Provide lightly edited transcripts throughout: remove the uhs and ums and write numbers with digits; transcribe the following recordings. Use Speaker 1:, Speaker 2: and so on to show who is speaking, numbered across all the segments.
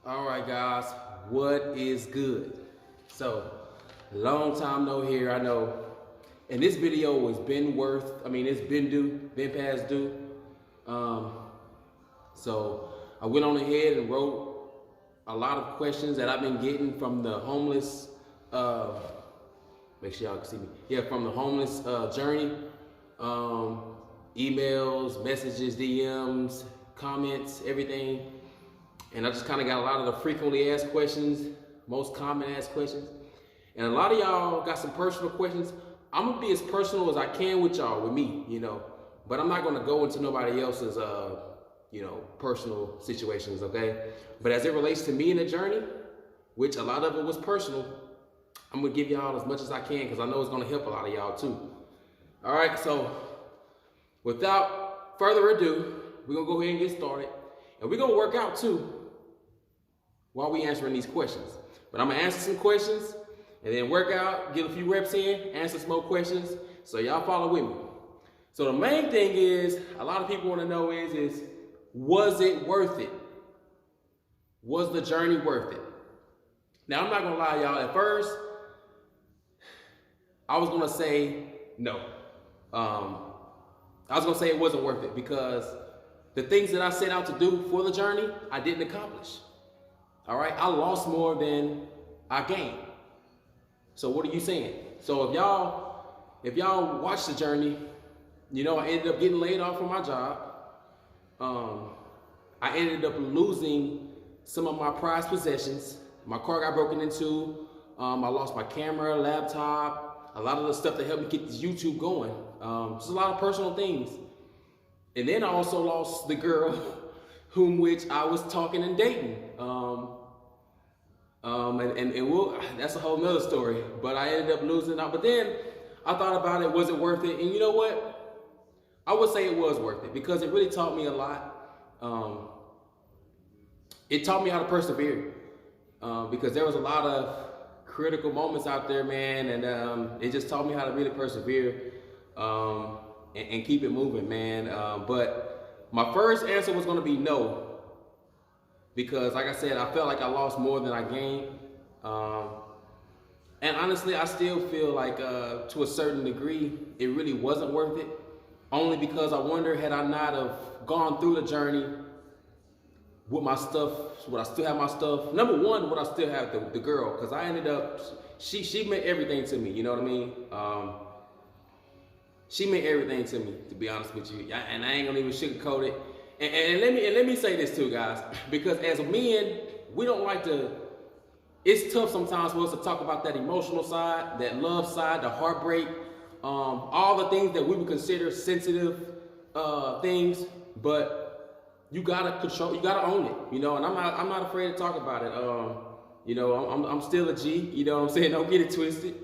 Speaker 1: All right, guys, what is good? So, long time no here, I know. And this video has been it's been been past due. Um, so I went on ahead and wrote a lot of questions that I've been getting from the homeless, make sure y'all can see me. Yeah, from the homeless journey. Emails, messages, DMs, comments, everything. And I just kind of got a lot of the frequently asked questions, most common asked questions. And a lot of y'all got some personal questions. I'm gonna be as personal as I can with y'all, with me, but I'm not gonna go into nobody else's, personal situations, okay? But as it relates to me in the journey, which a lot of it was personal, I'm gonna give y'all as much as I can because I know it's gonna help a lot of y'all too. All right, so without further ado, we're gonna go ahead and get started. And we're gonna work out too while we answering these questions. But I'm gonna answer some questions and then work out, get a few reps in, answer some more questions. So y'all follow with me. So the main thing is, a lot of people wanna know is was it worth it? Was the journey worth it? Now I'm not gonna lie, y'all, at first, I was gonna say no. I was gonna say it wasn't worth it because the things that I set out to do for the journey, I didn't accomplish. All right, I lost more than I gained. So what are you saying? So if y'all watch the journey, I ended up getting laid off from my job. I ended up losing some of my prized possessions. My car got broken into. I lost my camera, laptop, a lot of the stuff that helped me get this YouTube going. Just a lot of personal things. And then I also lost the girl which I was talking and dating. That's a whole nother story. But I ended up losing out. But then I thought about it, was it worth it? And you know what? I would say it was worth it because it really taught me a lot. It taught me how to persevere because there was a lot of critical moments out there, man, and it just taught me how to really persevere and keep it moving, man. But my first answer was going to be no because, like I said, I felt like I lost more than I gained. And honestly, I still feel like to a certain degree, it really wasn't worth it. Only because I wonder, had I not have gone through the journey with my stuff, would I still have my stuff? Number one, would I still have the girl? Because I ended up, she meant everything to me, you know what I mean? She meant everything to me, to be honest with you. And I ain't gonna even sugarcoat it. And let me say this too, guys, because as men, we don't like to, it's tough sometimes for us to talk about that emotional side, that love side, the heartbreak, all the things that we would consider sensitive things, but you gotta control, you gotta own it, and I'm not afraid to talk about it. I'm still a G, you know what I'm saying? Don't get it twisted.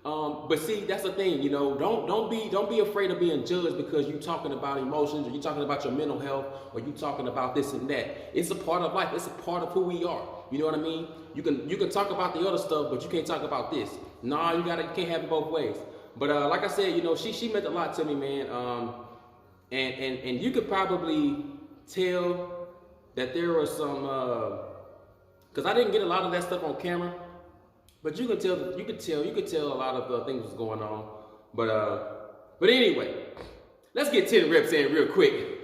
Speaker 1: But see, that's the thing, don't be afraid of being judged because you're talking about emotions or you're talking about your mental health or you talking about this and that. It's a part of life. It's a part of who we are. You know what I mean? You can talk about the other stuff, but you can't talk about this. Nah, you can't have it both ways. But like I said, she meant a lot to me, man. And you could probably tell that there were some, because I didn't get a lot of that stuff on camera. But you could tell a lot of things was going on. But anyway, let's get 10 reps in real quick.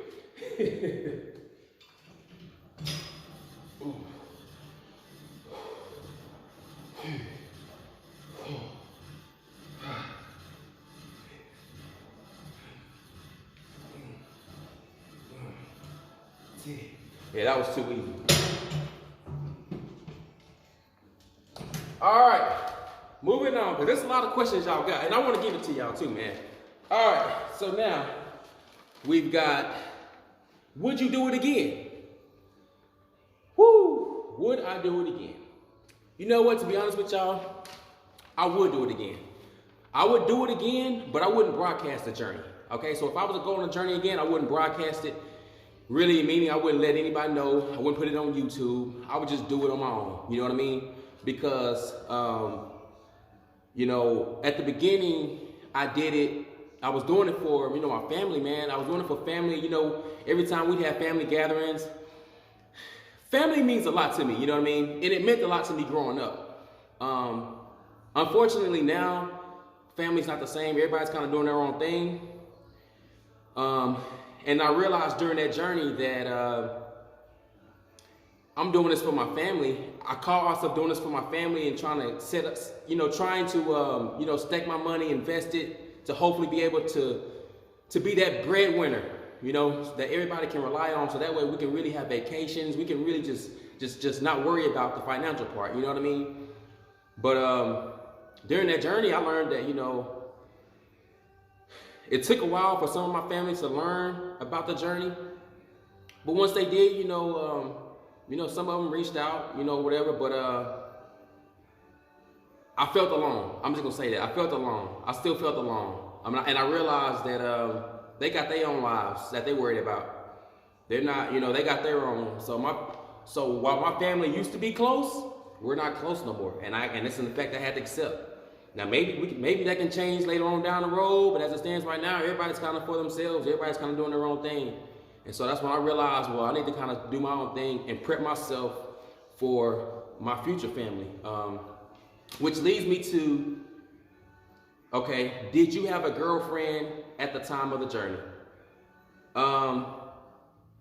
Speaker 1: Yeah, that was too easy. All right, moving on, because there's a lot of questions y'all got, and I want to give it to y'all too, man. All right, so now we've got, would you do it again? Woo, would I do it again? You know what, to be honest with y'all, I would do it again. I would do it again, but I wouldn't broadcast the journey, okay? So if I was to go on a journey again, I wouldn't broadcast it. Really, meaning I wouldn't let anybody know. I wouldn't put it on YouTube. I would just do it on my own, you know what I mean? Because, at the beginning, I did it. I was doing it for, my family, man. I was doing it for family. Every time we'd have family gatherings, family means a lot to me, you know what I mean? And it meant a lot to me growing up. Unfortunately now, family's not the same. Everybody's kind of doing their own thing. And I realized during that journey that I'm doing this for my family. I call myself doing this for my family and trying to set up, trying to, stack my money, invest it to hopefully be able to be that breadwinner, that everybody can rely on. So that way we can really have vacations. We can really just not worry about the financial part. You know what I mean? But during that journey, I learned that, it took a while for some of my family to learn about the journey. But once they did, some of them reached out, whatever, but I felt alone. I'm just gonna say that. I felt alone. I still felt alone. And I realized that they got their own lives that they worried about. They're not, they got their own. So while my family used to be close, we're not close no more. And it's an fact I had to accept. Now maybe that can change later on down the road, but as it stands right now, everybody's kind of for themselves. Everybody's kind of doing their own thing. And so that's when I realized, well, I need to kind of do my own thing and prep myself for my future family. Which leads me to, okay, did you have a girlfriend at the time of the journey?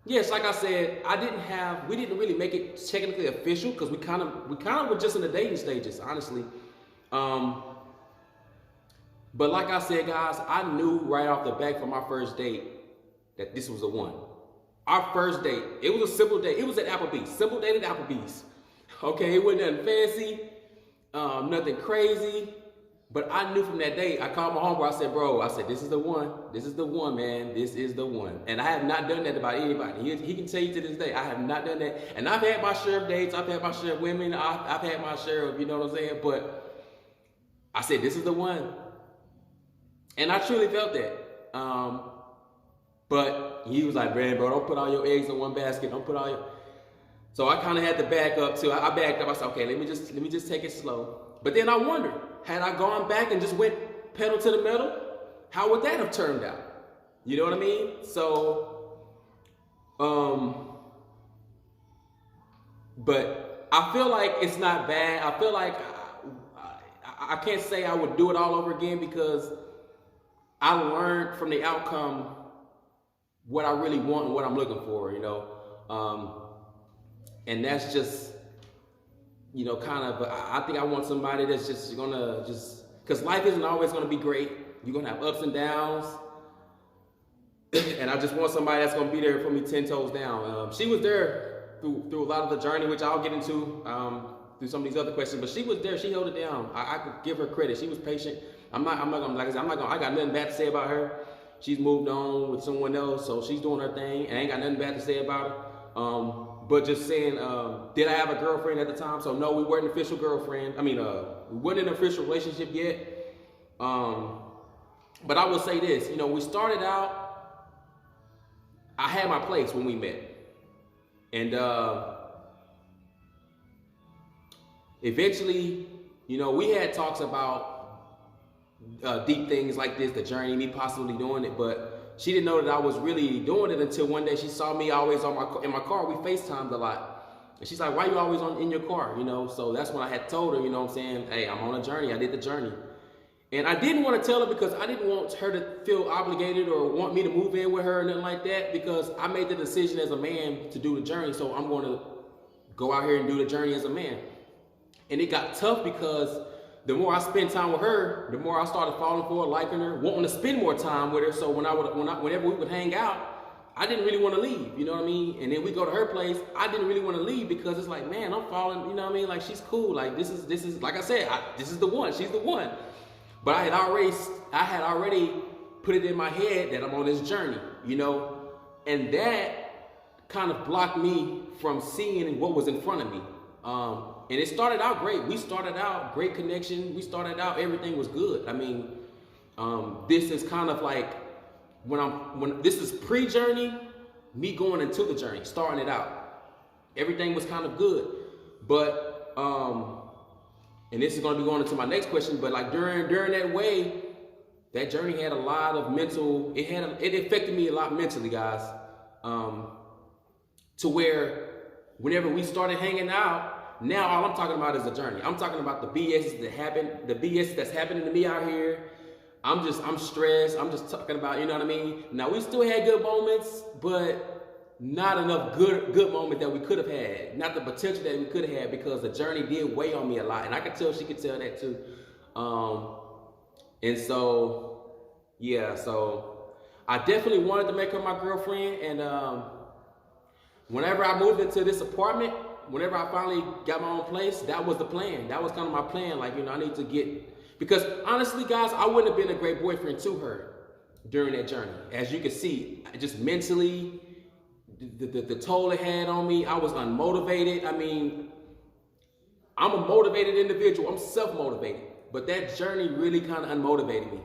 Speaker 1: Yes, like I said, we didn't really make it technically official because we kind of were just in the dating stages, honestly. But like I said, guys, I knew right off the bat from my first date that this was the one. Our first date, it was a simple date. It was at Applebee's, simple date at Applebee's. Okay, it wasn't nothing fancy, nothing crazy. But I knew from that day, I called my homeboy, I said, bro, this is the one. This is the one, man. This is the one. And I have not done that about anybody. He can tell you to this day, I have not done that. And I've had my share of dates. I've had my share of women. I've had my share of, you know what I'm saying? But I said, this is the one. And I truly felt that. But he was like, man, bro, don't put all your eggs in one basket. Don't put all your... So I kind of had to back up too. I backed up. I said, okay, let me just take it slow. But then I wondered, had I gone back and just went pedal to the metal, how would that have turned out? You know what I mean? So, but I feel like it's not bad. I feel like I can't say I would do it all over again because I learned from the outcome what I really want and what I'm looking for, and that's just, I think I want somebody that's just gonna because life isn't always gonna be great. You're gonna have ups and downs. And I just want somebody that's gonna be there for me 10 toes down. She was there through a lot of the journey, which I'll get into through some of these other questions, but she was there, she held it down. I could give her credit. She was patient. I got nothing bad to say about her. She's moved on with someone else, so she's doing her thing, and I ain't got nothing bad to say about her. But just saying, did I have a girlfriend at the time? So no, we weren't an official girlfriend. We weren't in an official relationship yet. But I will say this, we started out, I had my place when we met. And eventually, we had talks about deep things like this, the journey, me possibly doing it, but she didn't know that I was really doing it until one day she saw me always in my car. We FaceTimed a lot. And she's like, why you always in your car? So that's when I had told her, what I'm saying? Hey, I'm on a journey. I did the journey. And I didn't want to tell her because I didn't want her to feel obligated or want me to move in with her or nothing like that, because I made the decision as a man to do the journey. So I'm going to go out here and do the journey as a man. And it got tough because the more I spent time with her, the more I started falling for her, liking her, wanting to spend more time with her. So whenever we would hang out, I didn't really want to leave, you know what I mean? And then we go to her place, I didn't really want to leave because it's like, man, I'm falling, you know what I mean? Like, she's cool. Like, this is like I said, this is the one. She's the one. But I had already put it in my head that I'm on this journey, and that kind of blocked me from seeing what was in front of me. And it started out great. We started out great connection. We started out, everything was good. This is kind of like when this is pre-journey, me going into the journey, starting it out. Everything was kind of good. But and this is going to be going into my next question, but like during that way, that journey had a lot of mental, it affected me a lot mentally, guys. To where whenever we started hanging out, now all I'm talking about is the journey. I'm talking about the BS that happened, the BS that's happening to me out here. I'm stressed. I'm just talking about, you know what I mean? Now, we still had good moments, but not enough good moments that we could have had. Not the potential that we could have had, because the journey did weigh on me a lot. And I could tell she could tell that too. And so, yeah, so I definitely wanted to make her my girlfriend. And whenever I moved into this apartment, whenever I finally got my own place, that was the plan. That was kind of my plan. Like, you know, I need to get, because honestly, guys, I wouldn't have been a great boyfriend to her during that journey. As you can see, just mentally, the toll it had on me, I was unmotivated. I mean, I'm a motivated individual. I'm self-motivated. But that journey really kind of unmotivated me.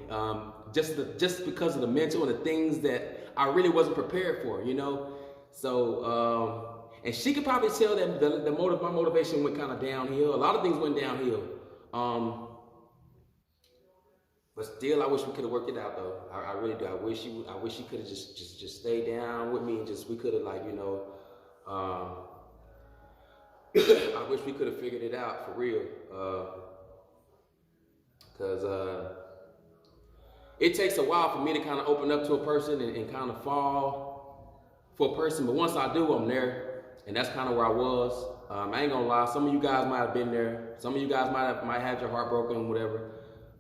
Speaker 1: Just because of the mental and the things that I really wasn't prepared for, you know? So, and she could probably tell that my motivation went kind of downhill. A lot of things went downhill. But still, I wish we could have worked it out, though. I really do. I wish she could have just stayed down with me, and we could have, like, you know, I wish we could have figured it out for real. Because it takes a while for me to kind of open up to a person and kind of fall for a person. But once I do, I'm there. And that's kind of where I was. I ain't gonna lie, some of you guys might have been there. Some of you guys might have your heart broken, whatever.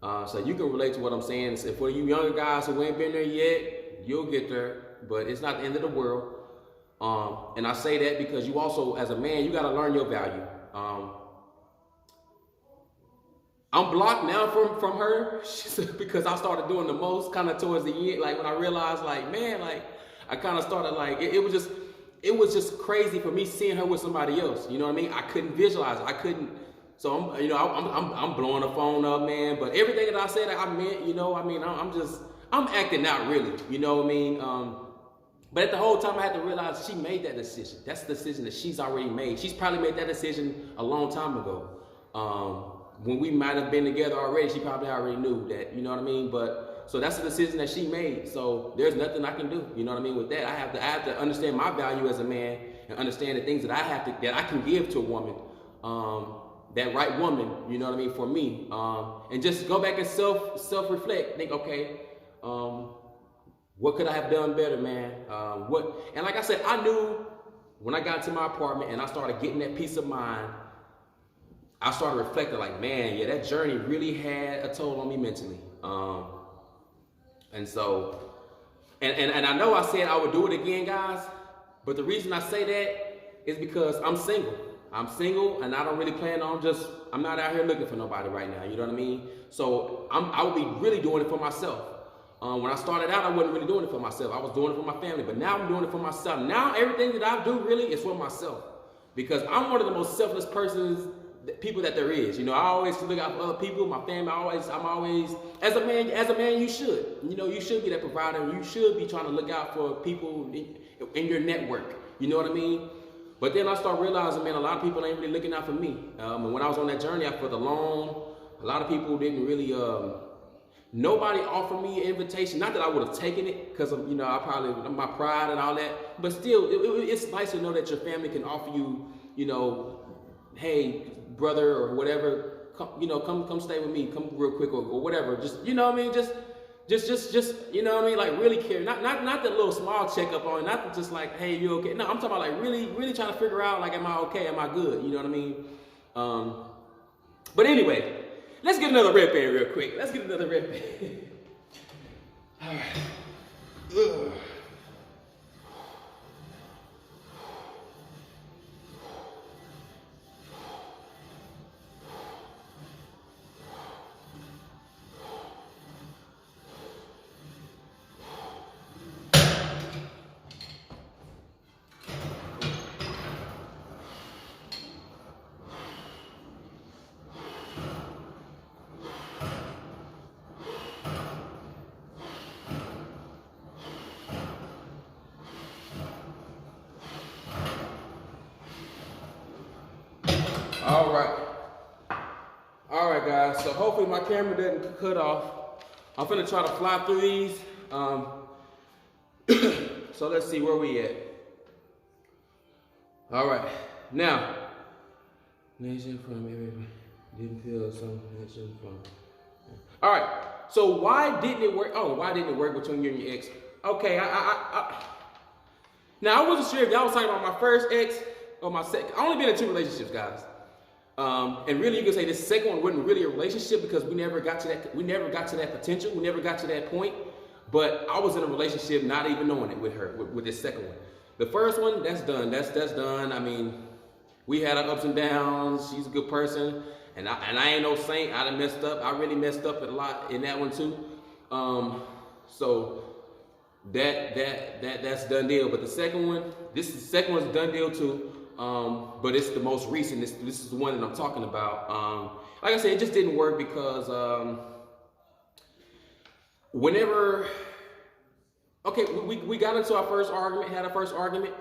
Speaker 1: So you can relate to what I'm saying. So for you younger guys who ain't been there yet, you'll get there. But it's not the end of the world. And I say that because you also, as a man, you gotta learn your value. I'm blocked now from her because I started doing the most kind of towards the end. Like when I realized, like, man, like I kind of started like, it was just crazy for me seeing her with somebody else. You know what I mean? I couldn't visualize it. I couldn't. So I'm blowing the phone up, man. But everything that I said, I meant, you know, I mean, I'm acting out really, you know what I mean? But at the whole time I had to realize she made that decision. That's the decision that she's already made. She's probably made that decision a long time ago. When we might have been together already, she probably already knew that, you know what I mean? But so that's the decision that she made. So there's nothing I can do, you know what I mean? With that, I have to understand my value as a man and understand the things that I can give to a woman, that right woman, you know what I mean, for me. And just go back and self-reflect. Think, okay, what could I have done better, man? And like I said, I knew when I got to my apartment and I started getting that peace of mind, I started reflecting like, man, yeah, that journey really had a toll on me mentally. And so, and I know I said I would do it again, guys, but the reason I say that is because I'm single. I'm single and I don't really plan on I'm not out here looking for nobody right now, you know what I mean? So I would be really doing it for myself. When I started out, I wasn't really doing it for myself. I was doing it for my family, but now I'm doing it for myself. Now everything that I do really is for myself, because I'm one of the most selfless people that there is. You know, I always look out for other people, my family. I'm always, as a man, you should. You know, you should be that provider. You should be trying to look out for people in your network. You know what I mean? But then I start realizing, man, a lot of people ain't really looking out for me. And when I was on that journey, I felt alone. A lot of people didn't really, nobody offered me an invitation. Not that I would have taken it, because of, you know, I probably, my pride and all that. But still, it's nice to know that your family can offer you, you know, hey, brother or whatever, come stay with me, come real quick or whatever. Just, you know what I mean? Just, you know what I mean? Like really care. Not the little small checkup on it, not just like, hey, you okay? No, I'm talking about like really, really trying to figure out like, am I okay? Am I good? You know what I mean? But anyway, let's get another red pen real quick. Let's get another red pen. All right. Ugh. All right, guys. So hopefully my camera doesn't cut off. I'm finna try to fly through these. So let's see where we at. All right. Now, nation from everybody didn't feel some nation from. All right. So why didn't it work? Oh, why didn't it work between you and your ex? Okay, now I wasn't sure if y'all was talking about my first ex or my second. I only been in 2 relationships, guys. And really, you could say this second one wasn't really a relationship because we never got to that. We never got to that potential. We never got to that point. But I was in a relationship, not even knowing it with her, with this second one. The first one, that's done. That's done. I mean, we had our ups and downs. She's a good person, and I ain't no saint. I done messed up. I really messed up a lot in that one too. So that's done deal. But the second one, the second one's done deal too. But it's the most recent. This is the one that I'm talking about. Like I said, it just didn't work because whenever, okay, we got into our first argument, had our first argument,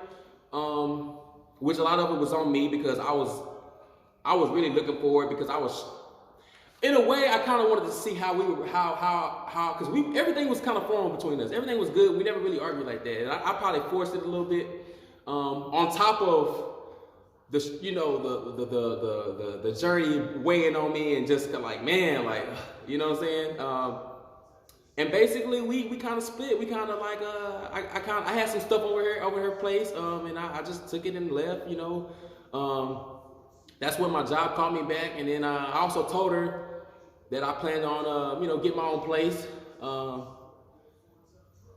Speaker 1: which a lot of it was on me because I was really looking for it because I was, in a way, I kind of wanted to see how we were, because everything was kind of flowing between us. Everything was good. We never really argued like that. And I probably forced it a little bit. On top of the, you know, the journey weighing on me and just like, man, like, you know what I'm saying? And basically we kind of split. We kind of like, I had some stuff over her place. And I just took it and left, you know. That's when my job called me back. And then I also told her that I planned on, you know, get my own place.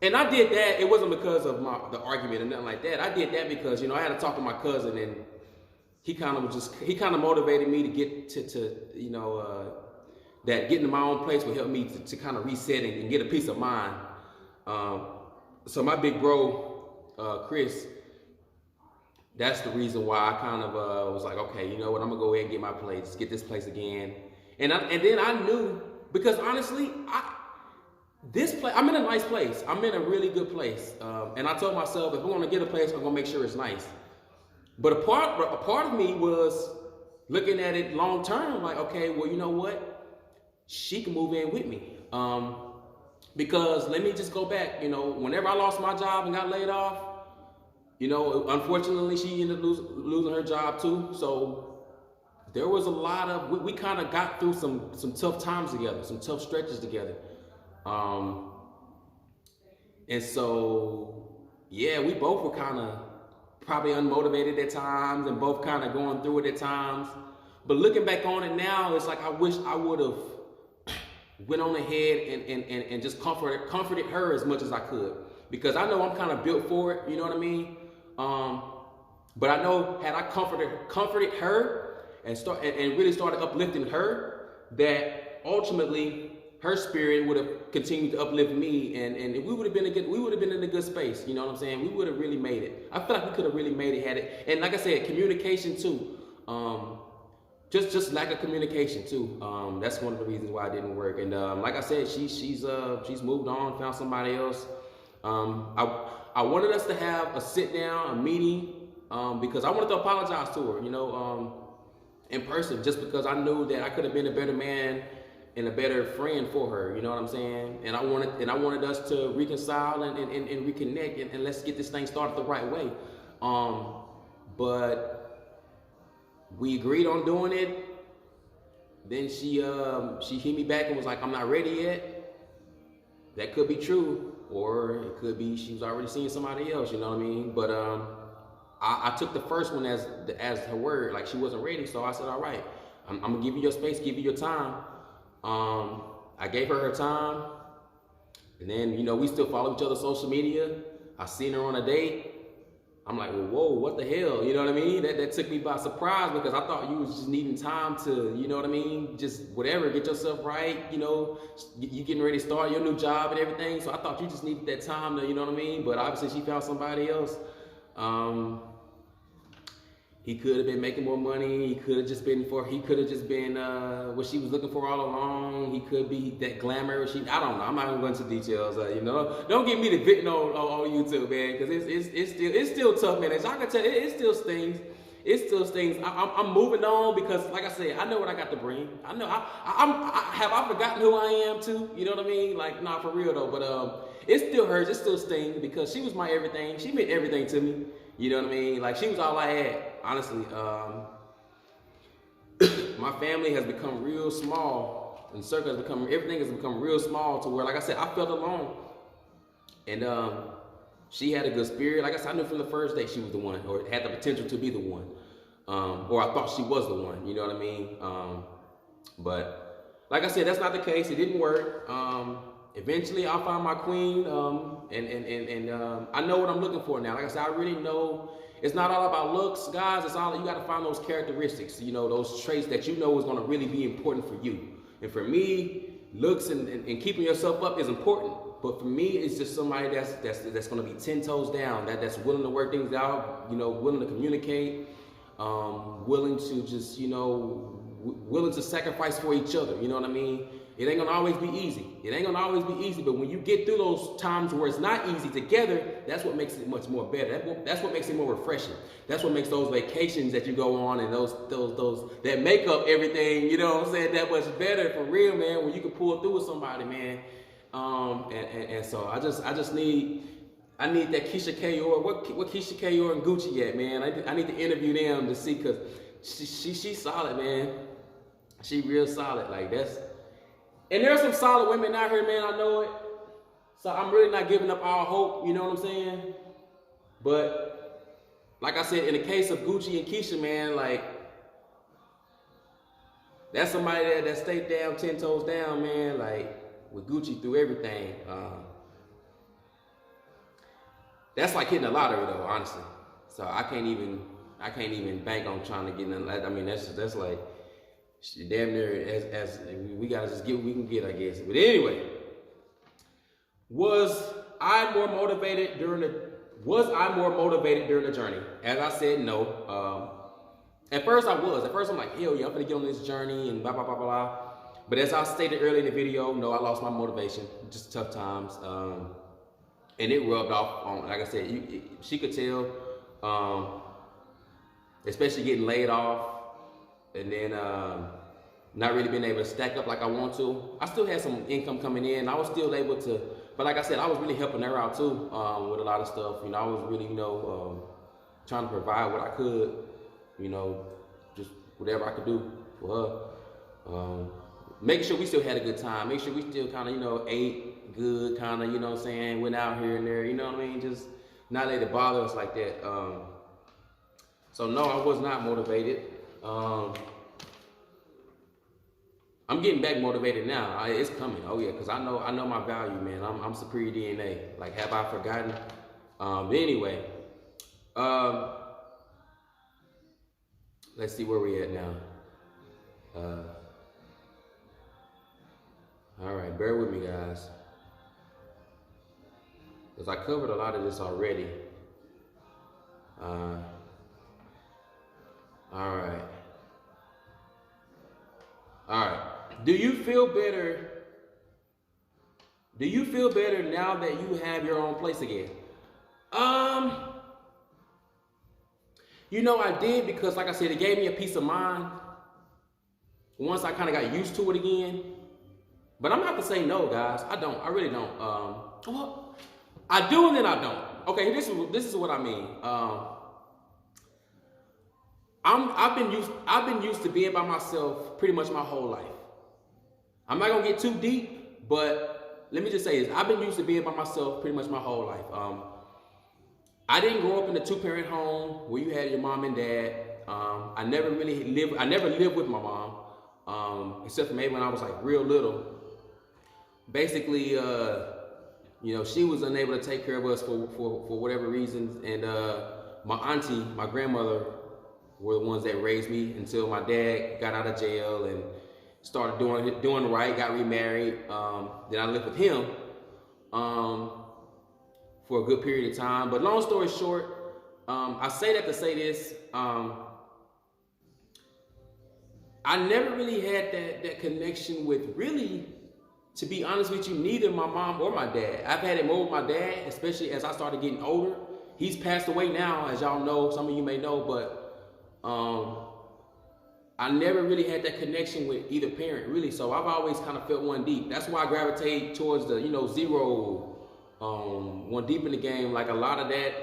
Speaker 1: And I did that. It wasn't because of the argument or nothing like that. I did that because, you know, I had to talk to my cousin, and he kind of motivated me to get to you know, that getting to my own place would help me to kind of reset and get a peace of mind. So my big bro, Chris, that's the reason why I kind of was like, okay, you know what, I'm gonna go ahead and get my place, get this place again. And then I knew, because honestly, this place, I'm in a nice place. I'm in a really good place. And I told myself, if I'm gonna get a place, I'm gonna make sure it's nice. But a part of me was looking at it long term, like, okay, well, you know what? She can move in with me. Because let me just go back, you know, whenever I lost my job and got laid off, you know, unfortunately, she ended up losing her job too. So there was a lot of, we kind of got through some tough times together, some tough stretches together. And so, yeah, we both were kind of probably unmotivated at times and both kind of going through it at times. But looking back on it now, it's like I wish I would have went on ahead and just comforted her as much as I could. Because I know I'm kind of built for it, you know what I mean? But I know had I comforted her and really started uplifting her, that ultimately her spirit would have continued to uplift me, and we would have been in a good space. You know what I'm saying? We would have really made it. I feel like we could have really made it had it. And like I said, communication too. Just lack of communication too. That's one of the reasons why it didn't work. And like I said, she's moved on, found somebody else. I wanted us to have a sit down, a meeting, because I wanted to apologize to her, you know, in person, just because I knew that I could have been a better man and a better friend for her, you know what I'm saying? And I wanted us to reconcile and reconnect and let's get this thing started the right way. But we agreed on doing it. Then she hit me back and was like, I'm not ready yet. That could be true, or it could be she was already seeing somebody else, you know what I mean? But I took the first one as her word, like she wasn't ready. So I said, all right, I'm gonna give you your space, give you your time. I gave her time, and then, you know, we still follow each other's social media. I seen her on a date. I'm like, well, whoa, what the hell? You know what I mean? That took me by surprise, because I thought you was just needing time to, you know what I mean? Just whatever, get yourself right, you know, you getting ready to start your new job and everything. So I thought you just needed that time to, you know what I mean? But obviously she found somebody else. He could have been making more money. He could have just been what she was looking for all along. He could be that glamour. I don't know. I'm not gonna go into details. You know, don't get me to victim on YouTube, man, because it's still tough, man. As I can tell, it still stings. It still stings. I'm moving on because, like I said, I know what I got to bring. I know. Have I forgotten who I am too? You know what I mean? Like, nah, for real though. But it still hurts. It still stings because she was my everything. She meant everything to me. You know what I mean? Like, she was all I had. honestly, my family has become real small, and circle has become, everything has become real small to where, like I said, I felt alone. And she had a good spirit. Like I said, I knew from the first day she was the one, or had the potential to be the one, or I thought she was the one. You know what I mean? But like I said, that's not the case. It didn't work. Eventually, I'll find my queen, and I know what I'm looking for now. Like I said, I really know it's not all about looks, guys. It's all, you got to find those characteristics, you know, those traits that you know is going to really be important for you. And for me, looks and keeping yourself up is important. But for me, it's just somebody that's going to be 10 toes down, that's willing to work things out, you know, willing to communicate, willing to just, you know, willing to sacrifice for each other. You know what I mean? It ain't gonna always be easy. It ain't gonna always be easy, but when you get through those times where it's not easy together, that's what makes it much more better. That's what makes it more refreshing. That's what makes those vacations that you go on and those that make up everything, you know what I'm saying, that much better for real, man, when you can pull through with somebody, man. And so I need that Keisha Kayor. What Keisha Kayor and Gucci at, man? I need to interview them to see, cause she's solid, man. She real solid. Like that's. And there's some solid women out here, man, I know it. So I'm really not giving up all hope, you know what I'm saying? But like I said, in the case of Gucci and Keisha, man, like that's somebody that stayed down, 10 toes down, man, like with Gucci through everything. That's like hitting the lottery though, honestly. So I can't even bank on trying to get nothing. I mean, that's like, damn near as we gotta just get what we can get, I guess. But anyway, was I more motivated during the journey? As I said, no. At first I was. At first I'm like, hell yeah, I'm gonna get on this journey and blah blah blah blah. But as I stated earlier in the video, no, I lost my motivation. Just tough times, and it rubbed off on. Like I said, she could tell, especially getting laid off. And then not really being able to stack up like I want to. I still had some income coming in. I was still able to, but like I said, I was really helping her out too with a lot of stuff. You know, I was really, you know, trying to provide what I could, you know, just whatever I could do for her. Making sure we still had a good time. Make sure we still kind of, you know, ate good, kind of, you know what I'm saying, went out here and there, you know what I mean? Just not let it bother us like that. So no, I was not motivated. I'm getting back motivated now. It's coming. Oh yeah, because I know my value, man. I'm superior DNA. Like, have I forgotten? But anyway, let's see where we at now. All right, bear with me, guys, because I covered a lot of this already. All right. Do you feel better? Do you feel better now that you have your own place again? You know, I did, because like I said, it gave me a peace of mind once I kind of got used to it again. But I'm not to say no, guys. I don't. I really don't. Well, I do and then I don't. Okay, this is what I mean. I've been used to being by myself pretty much my whole life. I'm not gonna get too deep, but let me just say this: I've been used to being by myself pretty much my whole life. I didn't grow up in a two-parent home where you had your mom and dad. I never lived with my mom, except for maybe when I was like real little. Basically, you know, she was unable to take care of us for whatever reasons, and my auntie, my grandmother, were the ones that raised me until my dad got out of jail and started doing right, got remarried. Then I lived with him for a good period of time. But long story short, I say that to say this. I never really had that connection with, really, to be honest with you, neither my mom or my dad. I've had it more with my dad, especially as I started getting older. He's passed away now, as y'all know, some of you may know, but I never really had that connection with either parent, really. So I've always kind of felt one deep. That's why I gravitate towards the, you know, zero, one deep in the game. Like a lot of that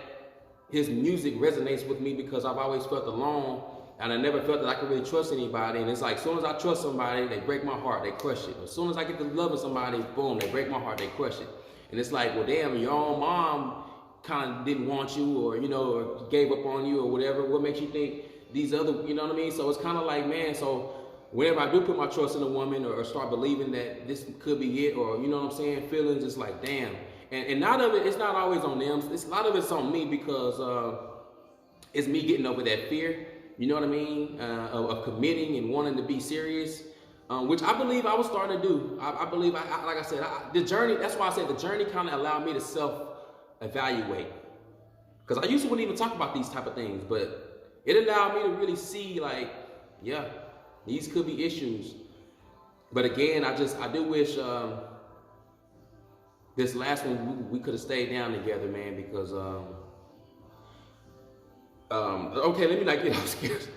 Speaker 1: his music resonates with me because I've always felt alone, and I never felt that I could really trust anybody. And it's like, as soon as I trust somebody, they break my heart, they crush it. As soon as I get to loving somebody, boom, they break my heart, they crush it. And it's like, well, damn, your own mom kind of didn't want you, or, you know, or gave up on you or whatever. What makes you think these other, you know what I mean? So it's kind of like, man, so whenever I do put my trust in a woman, or start believing that this could be it, or, you know what I'm saying, feelings, it's like, damn. And none of it, it's not always on them. It's a lot of it's on me, because it's me getting over that fear, you know what I mean, of committing and wanting to be serious, which I believe I was starting to do. I believe, like I said, the journey, that's why I said the journey kind of allowed me to self-evaluate. Because I used to wouldn't even talk about these type of things, but it allowed me to really see, like, yeah, these could be issues. But again, I do wish this last one we could have stayed down together, man, because okay, let me not get scared.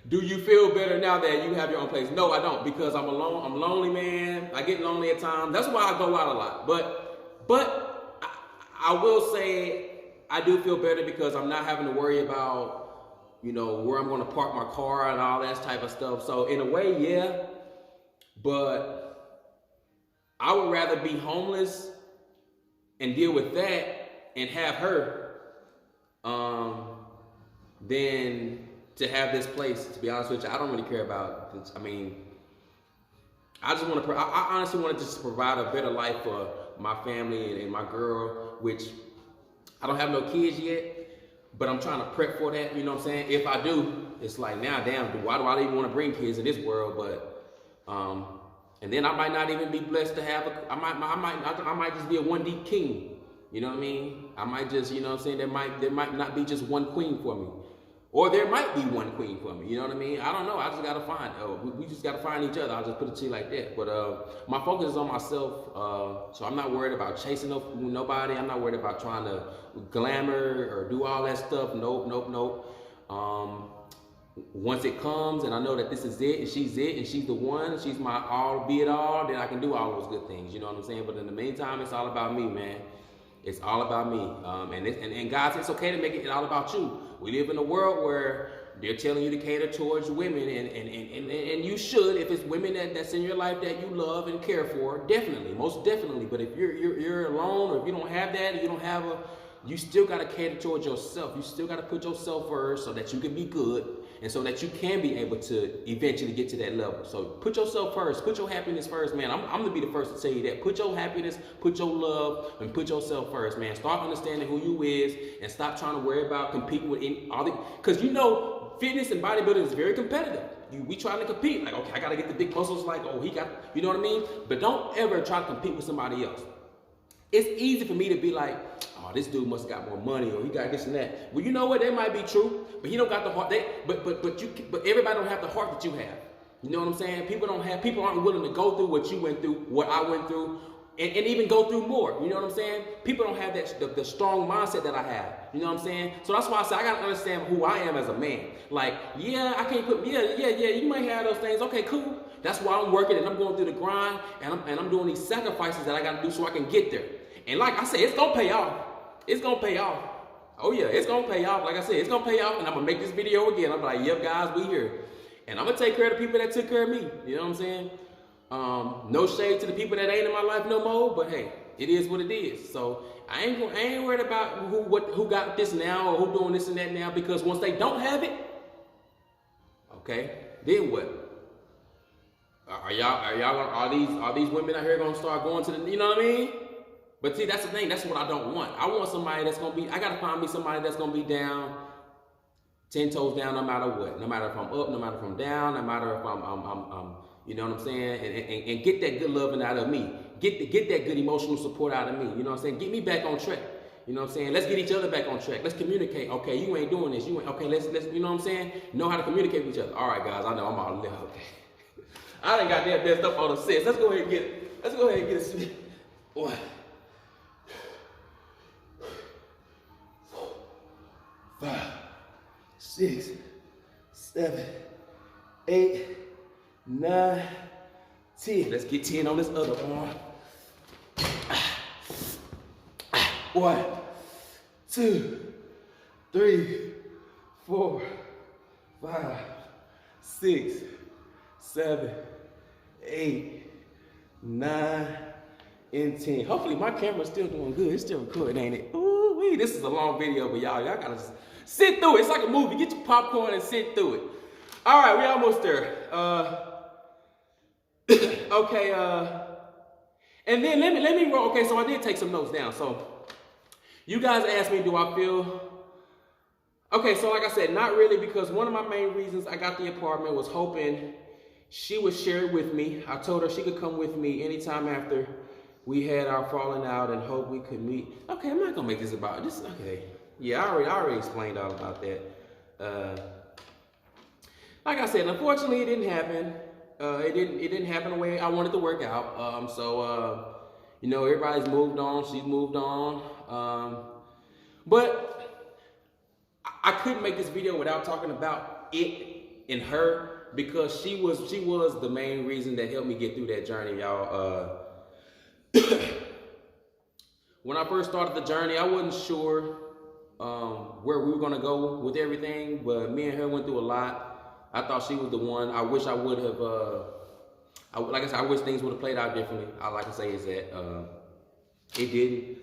Speaker 1: Do you feel better now that you have your own place? No, I don't, because I'm alone. I'm lonely, man. I get lonely at times. That's why I go out a lot. But I will say I do feel better because I'm not having to worry about, you know, where I'm going to park my car and all that type of stuff. So in a way, yeah, but I would rather be homeless and deal with that and have her than to have this place. To be honest with you, I don't really care about this. I mean, I just want to, I honestly want to just provide a better life for my family and my girl, which I don't have no kids yet, but I'm trying to prep for that, you know what I'm saying? If I do, it's like, now, damn, why do I even want to bring kids in this world? But, and then I might not even be blessed to have I might just be a 1D king, you know what I mean? I might just, you know what I'm saying? There might not be just one queen for me. Or there might be one queen for me, you know what I mean? I don't know, I just gotta find, we just gotta find each other. I'll just put it to you like that. But my focus is on myself, so I'm not worried about chasing nobody. I'm not worried about trying to glamour or do all that stuff. Nope. Once it comes and I know that this is it and she's the one, and she's my all, be it all, then I can do all those good things, you know what I'm saying? But in the meantime, it's all about me, man. It's all about me. And guys, it's okay to make it all about you. We live in a world where they're telling you to cater towards women, and you should, if it's women that's in your life that you love and care for, definitely, most definitely. But if you're alone, or if you don't have that, and you don't have you still got to cater towards yourself. You still got to put yourself first so that you can be good and so that you can be able to eventually get to that level. So put yourself first. Put your happiness first, man. I'm going to be the first to tell you that. Put your happiness, put your love, and put yourself first, man. Start understanding who you is and stop trying to worry about competing with all the... Because, you know, fitness and bodybuilding is very competitive. We trying to compete. Like, okay, I got to get the big muscles like, oh, he got... You know what I mean? But don't ever try to compete with somebody else. It's easy for me to be like, oh, this dude must have got more money, or he got this and that. Well, you know what? That might be true, but he don't got the heart. But everybody don't have the heart that you have. You know what I'm saying? People aren't willing to go through what you went through, what I went through, and even go through more. You know what I'm saying? People don't have that the strong mindset that I have. You know what I'm saying? So that's why I say I gotta understand who I am as a man. Like, yeah, I can't put you might have those things. Okay, cool. That's why I'm working and I'm going through the grind and I'm doing these sacrifices that I gotta do so I can get there. And like I said, it's gonna pay off. It's gonna pay off. Oh yeah, it's gonna pay off. Like I said, it's gonna pay off, and I'm gonna make this video again. I'm like, yep, guys, we here. And I'm gonna take care of the people that took care of me. You know what I'm saying? No shade to the people that ain't in my life no more, but hey, it is what it is. So I ain't worried about who got this now or who doing this and that now, because once they don't have it, okay, then what? Are these women out here gonna start going to the, you know what I mean? But see, that's the thing. That's what I don't want. I want somebody that's going to be, I got to find me somebody that's going to be down, 10 toes down, no matter what. No matter if I'm up, no matter if I'm down, no matter if I'm you know what I'm saying? And get that good loving out of me. Get that good emotional support out of me. You know what I'm saying? Get me back on track. You know what I'm saying? Let's get each other back on track. Let's communicate. Okay, you ain't doing this. Okay, let's, you know what I'm saying? Know how to communicate with each other. All right, guys, I know I'm all left. Okay. I done got that best up on the 6. Let's go ahead and get it. Let's go ahead and get it. 1, 5, 6, 7, 8, 9, 10. Let's get 10 on this other arm. 1, 2, 3, 4, 5, 6, 7, 8, 9, and 10. Hopefully my camera's still doing good. It's still recording, ain't it? Ooh, wee, this is a long video, but y'all gotta sit through it. It's like a movie. Get your popcorn and sit through it. All right, we almost there. Okay, and then let me roll. Okay, so I did take some notes down. So you guys asked me, do I feel? Okay, so like I said, not really, because one of my main reasons I got the apartment was hoping she would share it with me. I told her she could come with me anytime after we had our falling out and hope we could meet. Okay, I'm not gonna make this about this. Okay, yeah, I already explained all about that. Like I said, unfortunately, it didn't happen. It didn't happen the way I wanted to work out. You know, everybody's moved on. She's moved on. But I couldn't make this video without talking about it and her, because she was the main reason that helped me get through that journey, y'all. When I first started the journey, I wasn't sure where we were gonna go with everything, but me and her went through a lot. I thought she was the one. I wish I would have. Like I said, I wish things would have played out differently. All I can say is that it didn't.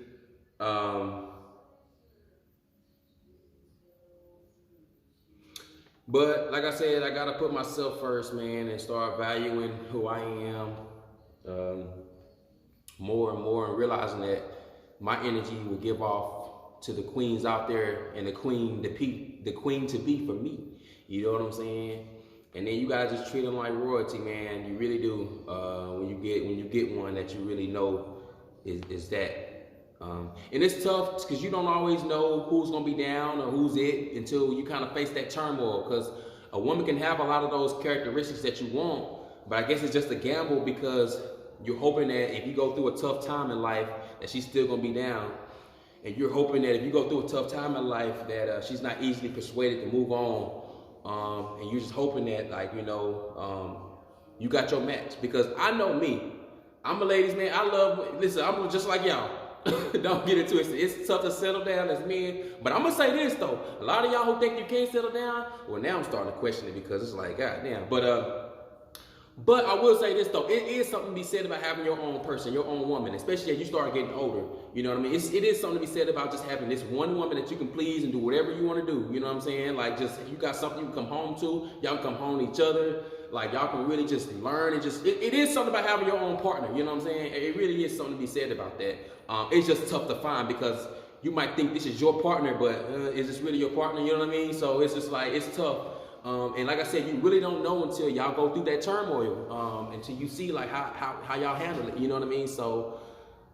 Speaker 1: But like I said, I gotta put myself first, man, and start valuing who I am more and more, and realizing that my energy will give off to the queens out there, and the queen to be for me. You know what I'm saying? And then you gotta just treat them like royalty, man. You really do. When you get one that you really know is that. And it's tough because you don't always know who's gonna be down or who's it until you kind of face that turmoil. Because a woman can have a lot of those characteristics that you want, but I guess it's just a gamble, because you're hoping that if you go through a tough time in life, that she's still gonna be down. And you're hoping that if you go through a tough time in life, that she's not easily persuaded to move on. And you're just hoping that, like, you know, you got your match. Because I know me, I'm a ladies man. Listen, I'm just like y'all. Don't get into it. It's tough to settle down as men. But I'm gonna say this though, a lot of y'all who think you can't settle down, well, now I'm starting to question it, because it's like, God damn. But I will say this though, it is something to be said about having your own person, your own woman, especially as you start getting older. You know what I mean? It is something to be said about just having this one woman that you can please and do whatever you want to do. You know what I'm saying? Like, just, you got something you can come home to, y'all can come home to each other. Like, y'all can really just learn and just, it is something about having your own partner. You know what I'm saying? It really is something to be said about that. It's just tough to find, because you might think this is your partner, but is this really your partner? You know what I mean? So it's just like, it's tough. And like I said, you really don't know until y'all go through that turmoil, until you see like how y'all handle it. You know what I mean? So,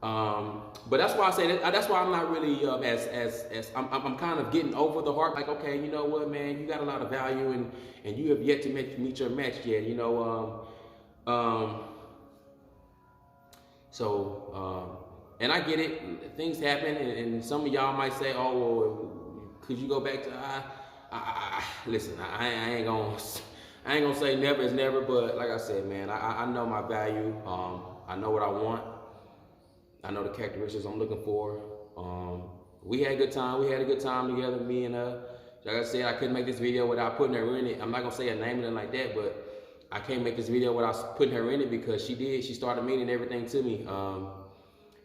Speaker 1: but that's why I say that's why I'm not really I'm kind of getting over the heart. Like, okay, you know what, man, you got a lot of value, and you have yet to meet your match yet. You know, and I get it. Things happen, and some of y'all might say, "Oh, well, could you go back to?" Listen, I ain't gonna say never is never, but like I said, man, I know my value. I know what I want. I know the characteristics I'm looking for. We had a good time. We had a good time together, me and her. Like I said, I couldn't make this video without putting her in it. I'm not gonna say her name or anything like that, but I can't make this video without putting her in it, because she started meaning everything to me.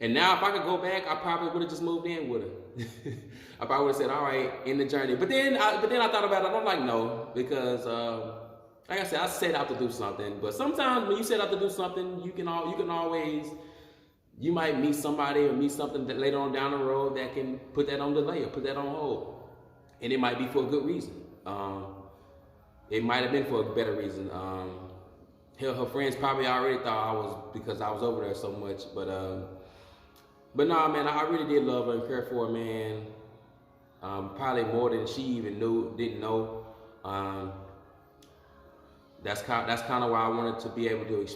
Speaker 1: And now if I could go back, I probably would have just moved in with her. I probably would have said, all right, in the journey. But then I thought about it. I'm like, no, because like I said, I set out to do something. But sometimes when you set out to do something, you can always, you might meet somebody or meet something that later on down the road that can put that on delay or put that on hold. And it might be for a good reason. It might have been for a better reason. Her friends probably already thought because I was over there so much. But nah, man, I really did love her and care for her, man. Probably more than she even didn't know. That's kind of why I wanted to be able to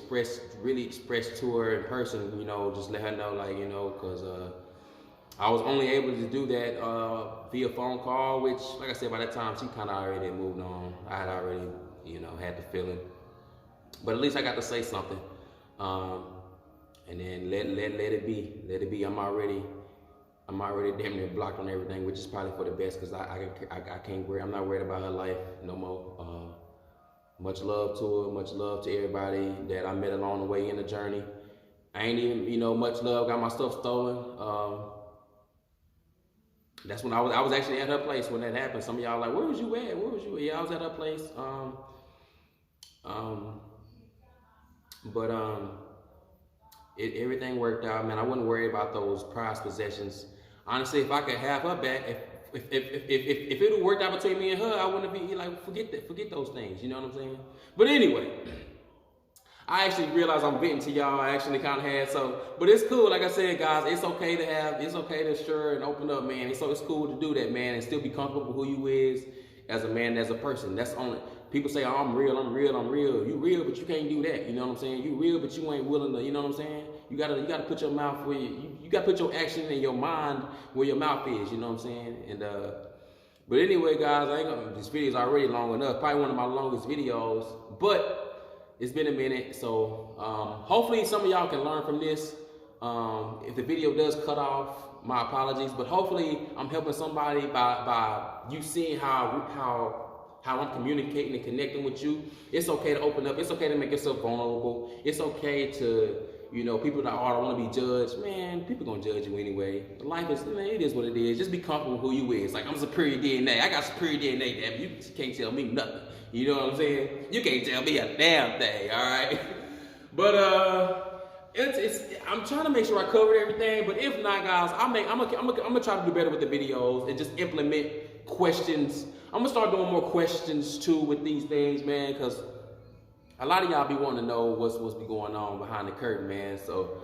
Speaker 1: really express to her in person, you know, just let her know, like, you know, because I was only able to do that via phone call, which, like I said, by that time, she kind of already had moved on. I had already, you know, had the feeling. But at least I got to say something. And then let it be. Let it be. I'm already I'm already damn near blocked on everything, which is probably for the best because I can't worry. I'm not worried about her life no more. Much love to her, much love to everybody that I met along the way in the journey. I ain't even, much love, got my stuff stolen. That's when I was actually at her place when that happened. Some of y'all like, where was you at? Where was you at? Yeah, I was at her place. But everything worked out, man. I wouldn't worry about those prized possessions. Honestly, if I could have her back, if it would worked out between me and her, I wouldn't be like, forget those things. You know what I'm saying? But anyway, I actually realized I'm venting to y'all. I actually kind of had but it's cool. Like I said, guys, it's okay to share and open up, man. So it's cool to do that, man, and still be comfortable with who you is as a man, as a person. That's only people say, oh, I'm real. You real, but you can't do that. You know what I'm saying? You real, but you ain't willing to. You know what I'm saying? You gotta put your mouth where you gotta put your action and your mind where your mouth is. You know what I'm saying? And but anyway, guys, this video's already long enough. Probably one of my longest videos, but it's been a minute, so hopefully some of y'all can learn from this. If the video does cut off, my apologies, but hopefully I'm helping somebody by you seeing how I'm communicating and connecting with you. It's okay to open up. It's okay to make yourself vulnerable. It's okay to, people that don't want to be judged. Man, people gonna judge you anyway. Life is, it is what it is. Just be comfortable with who you is. Like, I'm superior DNA. I got superior DNA, damn. You can't tell me nothing. You know what I'm saying? You can't tell me a damn thing, all right? But I'm trying to make sure I covered everything. But if not, guys, I'm gonna try to do better with the videos and just implement questions. I'm gonna start doing more questions too with these things, man, because a lot of y'all be wanting to know what's be going on behind the curtain, man. So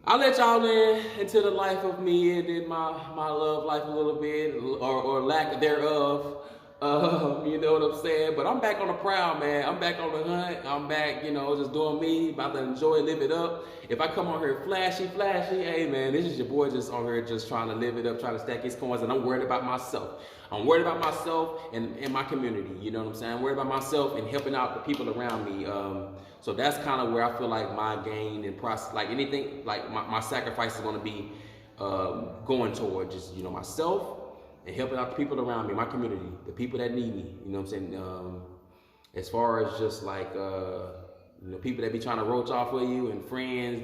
Speaker 1: I'll let y'all in into the life of me and then my love life a little bit, or lack thereof. You know what I'm saying? But I'm back on the prowl, man. I'm back on the hunt. I'm back, just doing me, about to enjoy, live it up. If I come on here flashy, hey man, this is your boy just on here just trying to live it up, trying to stack his coins, and I'm worried about myself. I'm worried about myself and my community, you know what I'm saying? I'm worried about myself and helping out the people around me. So that's kind of where I feel like my gain and process, like anything, like my sacrifice is going to be going toward just, myself, and helping out the people around me, my community, the people that need me, you know what I'm saying? As far as just like, people that be trying to roach off with you, and friends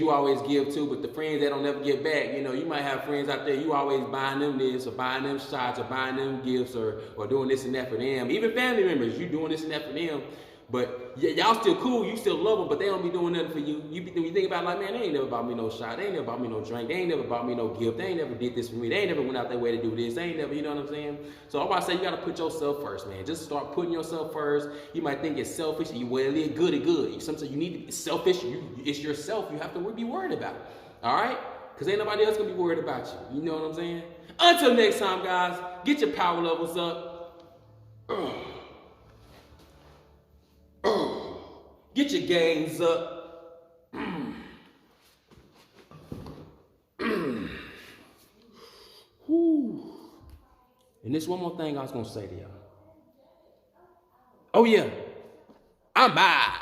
Speaker 1: you always give to, but the friends that don't never give back, you might have friends out there, you always buying them this, or buying them shots, or buying them gifts, or doing this and that for them. Even family members, you doing this and that for them. But y'all still cool, you still love them, but they don't be doing nothing for you. You think about it like, man, they ain't never bought me no shot, they ain't never bought me no drink, they ain't never bought me no gift, they ain't never did this for me, they ain't never went out their way to do this, they ain't never, you know what I'm saying? So I'm about to say, you gotta put yourself first, man. Just start putting yourself first. You might think it's selfish, well, it's good. Sometimes you need to be selfish, it's yourself you have to be worried about, all right? Because ain't nobody else gonna be worried about you, you know what I'm saying? Until next time, guys, get your power levels up. Get your gains up. Whew. And there's one more thing I was going to say to y'all. Oh, yeah. I'm back.